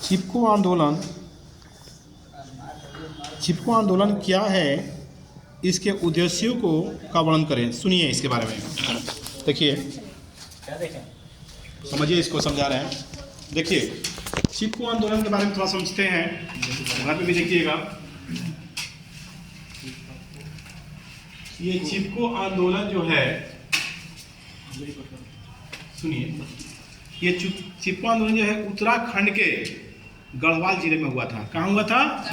चिपको आंदोलन क्या है, इसके उद्देश्यों को का वर्णन करें। सुनिए इसके बारे में, देखिए, समझिए, इसको समझा रहे हैं। देखिए, चिपको आंदोलन के बारे में थोड़ा समझते हैं, घर में भी देखिएगा। ये चिपको आंदोलन जो है, सुनिए, ये चिपको आंदोलन जो है उत्तराखंड के गढ़वाल जिले में हुआ था। कहाँ हुआ था?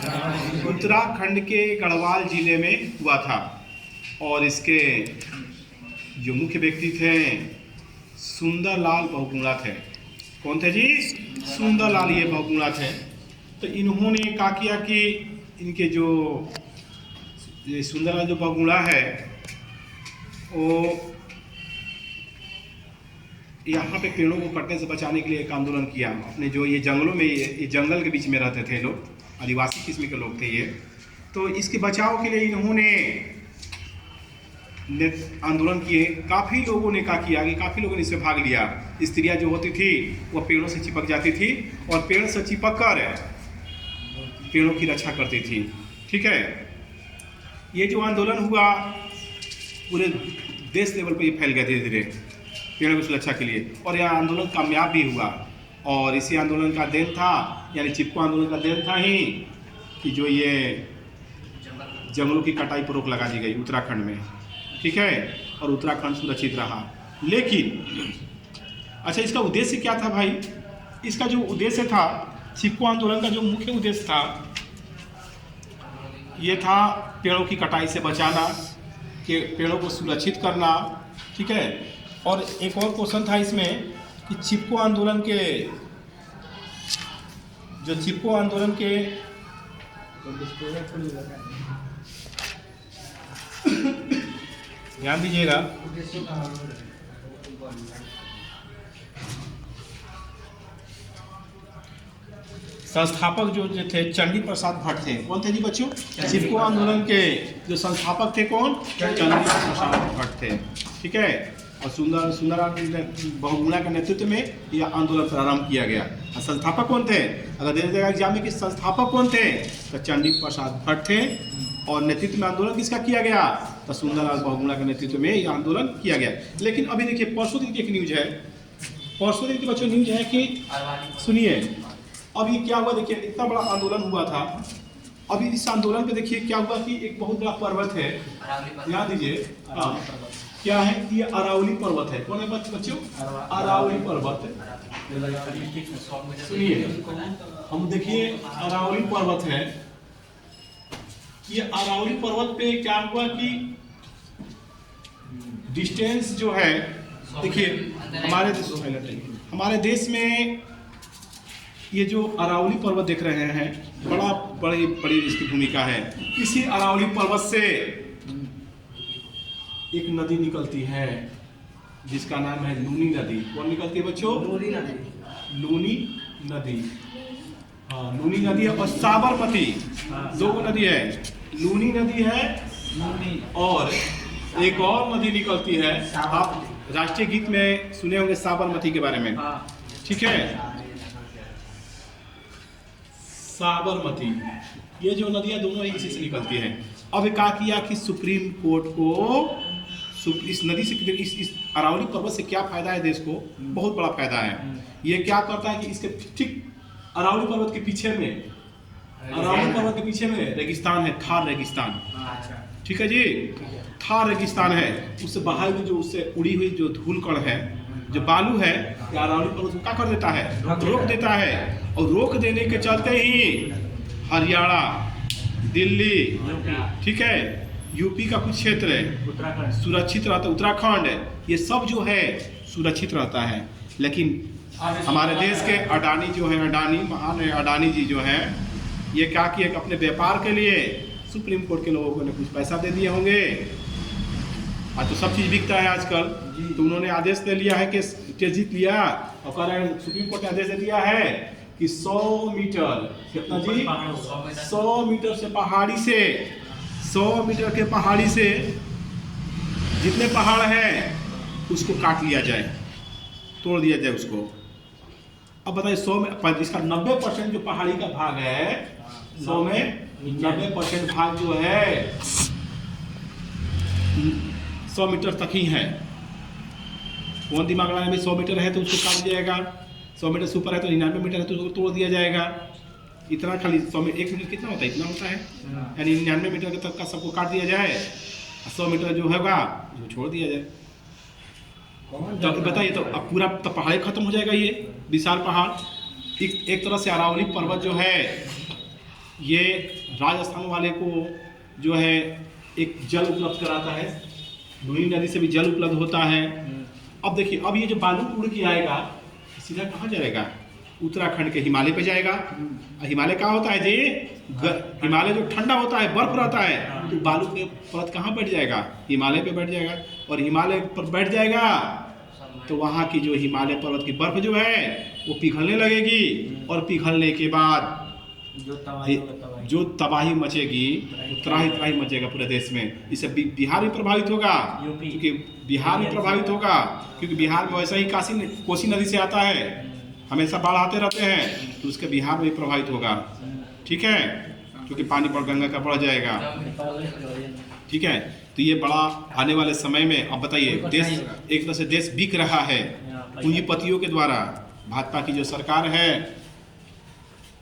उत्तराखंड के गढ़वाल जिले में हुआ था। और इसके जो मुख्य व्यक्ति थे सुंदरलाल बहुगुणा थे। कौन थे जी? सुंदरलाल ये बहुगुणा थे। तो इन्होंने क्या किया कि इनके जो सुंदरलाल जो बहुगुणा है वो यहाँ पे पेड़ों को कटने से बचाने के लिए एक आंदोलन किया। अपने जो ये जंगलों में, ये जंगल के बीच में रहते थे लोग, आदिवासी किस्म के लोग थे ये। तो इसके बचाव के लिए इन्होंने आंदोलन किए। काफ़ी लोगों ने क्या किया कि काफ़ी लोगों ने इसमें भाग लिया। स्त्रियां जो होती थी वो पेड़ों से चिपक जाती थी और पेड़ से चिपक कर पेड़ों की रक्षा करती थी। ठीक है, ये जो आंदोलन हुआ पूरे देश लेवल पर ये फैल गया धीरे धीरे पेड़ों की सुरक्षा के लिए, और यह आंदोलन कामयाब भी हुआ। और इसी आंदोलन का देन था, यानी चिपको आंदोलन का देन था ही कि जो ये जंगलों की कटाई पर रोक लगा दी गई उत्तराखंड में। ठीक है, और उत्तराखंड सुरक्षित रहा। लेकिन अच्छा, इसका उद्देश्य क्या था भाई? इसका जो उद्देश्य था, चिपको आंदोलन का जो मुख्य उद्देश्य था, ये था पेड़ों की कटाई से बचाना, कि पेड़ों को सुरक्षित करना। ठीक है, और एक और क्वेश्चन था इसमें कि चिपको आंदोलन के ध्यान दीजिएगा, संस्थापक जो थे चंडी प्रसाद भट्ट थे। कौन थे जी बच्चों? चिपको आंदोलन के जो संस्थापक थे कौन? चंडी प्रसाद भट्ट थे। ठीक है, और सुंदरलाल बहुगुणा के नेतृत्व में यह आंदोलन प्रारंभ किया गया। और संस्थापक कौन थे? अगर दे देगा एग्जाम में कि संस्थापक कौन थे, तो चंडी प्रसाद भट्ट थे। और नेतृत्व में आंदोलन किसका किया गया? तो सुंदरलाल बहुगुणा के नेतृत्व में यह आंदोलन किया गया। लेकिन अभी देखिए, परसों दिन की एक न्यूज है, परसों दिन की बच्चों न्यूज है कि सुनिए, अब ये क्या हुआ, देखिए, इतना बड़ा आंदोलन हुआ था। अभी इस आंदोलन पे देखिए क्या हुआ कि एक बहुत बड़ा पर्वत है, ध्यान दीजिए। हाँ, क्या है? ये अरावली पर्वत है। कौन है बच्चों? अरावली पर्वत है। सुनिए, हम देखिए, अरावली पर्वत है। ये अरावली पर्वत पे क्या हुआ कि डिस्टेंस जो है, देखिए, हमारे देश में ये जो अरावली पर्वत देख रहे हैं, बड़ी इसकी भूमिका है। इसी अरावली पर्वत से एक नदी निकलती है जिसका नाम है लूनी नदी। कौन निकलती है बच्चों? लूनी नदी। हाँ, लूनी नदी है। और साबरमती, दो नदी है, लूनी नदी है और एक और नदी निकलती है। आप राष्ट्रीय गीत में सुने होंगे साबरमती के बारे में। ठीक है, साबरमती, ये जो नदियां दोनों इसी से निकलती हैं। अब क्या किया कि सुप्रीम कोर्ट को इस नदी से, इस अरावली पर्वत से क्या फायदा है देश को? बहुत बड़ा फायदा है। ये क्या करता है कि इसके ठीक अरावली पर्वत के पीछे में रेगिस्तान है, थार रेगिस्तान। ठीक है जी, थार रेगिस्तान है। उससे बाहर की जो उससे उड़ी हुई जो धूल कण है, जो बालू है, अरावली पर्वत को क्या कर देता है? रोक देता है। और रोक देने के चलते ही हरियाणा, दिल्ली, ठीक है, यूपी का कुछ क्षेत्र है सुरक्षित रहता है, उत्तराखंड, ये सब जो है सुरक्षित रहता है। लेकिन हमारे देश के अडानी जो है, महान अडानी जी जो हैं, ये क्या किए कि अपने व्यापार के लिए सुप्रीम कोर्ट के लोगों ने कुछ पैसा दे दिए होंगे। आज तो सब चीज़ बिकता है आजकल। तो उन्होंने आदेश दे लिया है कि जीत लिया, और कह रहे हैं, सुप्रीम कोर्ट ने आदेश दे दिया है कि 100 मीटर, कितना जी? 100 मीटर से पहाड़ी से, 100 मीटर के पहाड़ी से जितने पहाड़ हैं उसको काट लिया जाए, तोड़ दिया जाए उसको। अब बताइए 100 में इसका 90% जो पहाड़ी का भाग है, 100 में 90% भाग जो है 100 मीटर तक ही है। कौन दिमाग लगाने में 100 मीटर है तो उसको काट दिया जाएगा, 100 मीटर से ऊपर है तो 99 मीटर है तो उसको तोड़ दिया जाएगा। इतना खाली 100 में 1 मीटर कितना होता है, इतना होता है, यानी 99 मीटर तक का सबको काट दिया जाए, 100 मीटर जो होगा जो छोड़ दिया जाए। तो बताइए, तो अब पूरा तो पहाड़ खत्म हो जाएगा। ये विशाल पहाड़ एक तरह से अरावली पर्वत जो है ये राजस्थान वाले को जो है एक जल उपलब्ध कराता है, लुनी नदी से भी जल उपलब्ध होता है। अब देखिए, अब ये जो बालू उड़ के आएगा सीधा कहाँ जाएगा, उत्तराखंड के हिमालय पे जाएगा। हिमालय कहाँ होता है जी, हिमालय जो ठंडा होता है, बर्फ रहता है, तो बालू के परत कहाँ बैठ जाएगा, हिमालय पे बैठ जाएगा। और हिमालय पर बैठ जाएगा तो वहाँ की जो हिमालय पर्वत की बर्फ जो है वो पिघलने लगेगी, और पिघलने के बाद जो तबाही मचेगी, त्राही मचेगा पूरे देश में। इससे बिहार भी प्रभावित होगा, क्योंकि बिहार भी प्रभावित होगा, क्योंकि बिहार में वैसा ही कोसी नदी से आता है, हमेशा बाढ़ आते रहते हैं, तो उसके बिहार में भी प्रभावित होगा। ठीक है, क्योंकि पानी पर गंगा का बढ़ जाएगा। ठीक है, तो ये बड़ा आने वाले समय में, अब बताइए, देश एक तरह से देश बिक रहा है पूंजीपतियों के द्वारा। भाजपा की जो सरकार है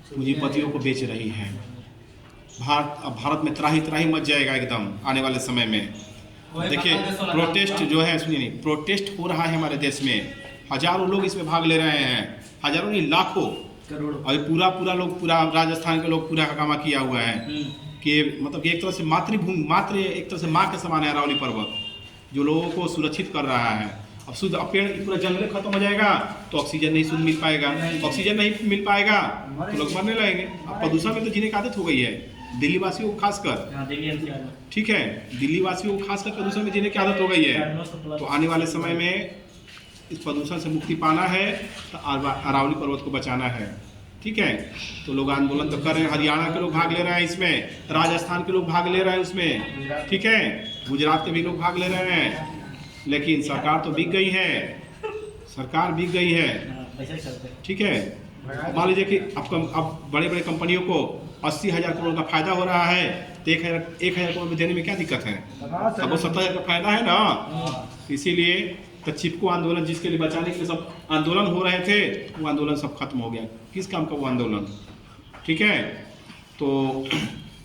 पूंजीपतियों को बेच रही है। भारत में त्राही मच जाएगा एकदम आने वाले समय में। देखिए, प्रोटेस्ट जो है, सुनिए नहीं, प्रोटेस्ट हो रहा है हमारे देश में, हजारों लोग इसमें भाग ले रहे हैं, हजारों नहीं लाखों, और पूरा लोग, पूरा राजस्थान के लोग पूरा हंगामा किया हुआ है कि मतलब कि एक तरह से मातृभूमि, एक तरह से माँ के समान है अरावली पर्वत, जो लोगों को सुरक्षित कर रहा है। अब शुद्ध पेड़ पूरा जंगल खत्म हो जाएगा तो ऑक्सीजन नहीं शुद्ध मिल पाएगा, ऑक्सीजन नहीं मिल पाएगा तो लोग मरने लगेंगे। अब प्रदूषण में तो जीने की आदत हो गई है दिल्ली वासियों को खासकर। ठीक है, दिल्ली वासियों को खासकर प्रदूषण में जीने की आदत हो गई है। तो आने वाले समय में इस प्रदूषण से मुक्ति पाना है तो अरावली पर्वत को बचाना है। ठीक है, तो लोग आंदोलन तो कर रहे हैं, हरियाणा के लोग भाग ले रहे हैं इसमें, राजस्थान के लोग भाग ले रहे हैं उसमें। ठीक है, गुजरात के भी लोग भाग ले रहे हैं, लेकिन सरकार तो बिक गई है, सरकार बिक गई है। ठीक है, मान लीजिए कि अब बड़े बड़े कंपनियों को 80,000 करोड़ का फायदा हो रहा है, तो 1,000 करोड़ में देने में क्या दिक्कत है, अब वो 70,000 का फायदा है ना। इसीलिए तो चिपको आंदोलन, जिसके लिए बचाने के लिए सब आंदोलन हो रहे थे, वो आंदोलन सब खत्म हो गया। किस काम का वो आंदोलन। ठीक है, तो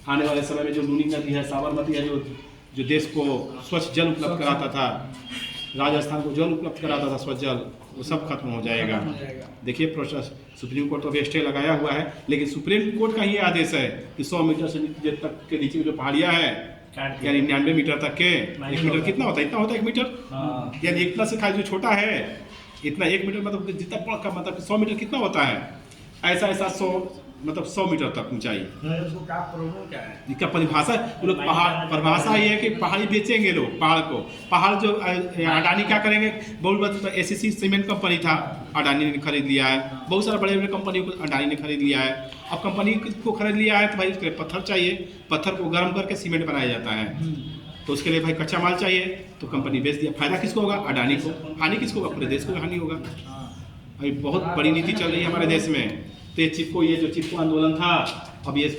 आने वाले समय में जो लूनी नदी है, साबरमती है, जो देश को स्वच्छ जल उपलब्ध कराता था, राजस्थान को जल उपलब्ध कराता था स्वच्छ जल, वो सब खत्म हो जाएगा। देखिए, प्रोसेस सुप्रीम कोर्ट तो अभी स्टे लगाया हुआ है, लेकिन सुप्रीम कोर्ट का ये आदेश है कि 100 मीटर से तक के नीचे जो पहाड़ियाँ है, यानी 99 मीटर तक के, 1 मीटर कितना होता है, इतना होता है 1 मीटर, यानी इतना से खाली जो छोटा है इतना 1 मीटर, मतलब जितना बड़ा का मतलब 100 मीटर कितना होता है, ऐसा 100 मतलब 100 मीटर तक ऊंचाई। इसका परिभाषा, लोग पहाड़, परिभाषा ये है कि पहाड़ी बेचेंगे लोग, पहाड़ को, पहाड़ जो अडानी क्या करेंगे, बहुत एसीसी सीमेंट कंपनी था, अडानी ने खरीद लिया है, बहुत सारे बड़े बड़े कंपनियों को अडानी ने खरीद लिया है। अब कंपनी को खरीद लिया है तो भाई उसके लिए पत्थर चाहिए, पत्थर को गर्म करके सीमेंट बनाया जाता है, तो उसके लिए भाई कच्चा माल चाहिए, तो कंपनी बेच दिया। फायदा किसको होगा, अडानी को। हानि किसको होगा, पूरे देश को हानि होगा। अभी बहुत बड़ी नीति चल रही है हमारे देश में। तो ये जो चिपको आंदोलन था, अब ये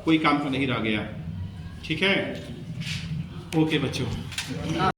कोई काम का नहीं रह गया। ठीक है, ओके बच्चों।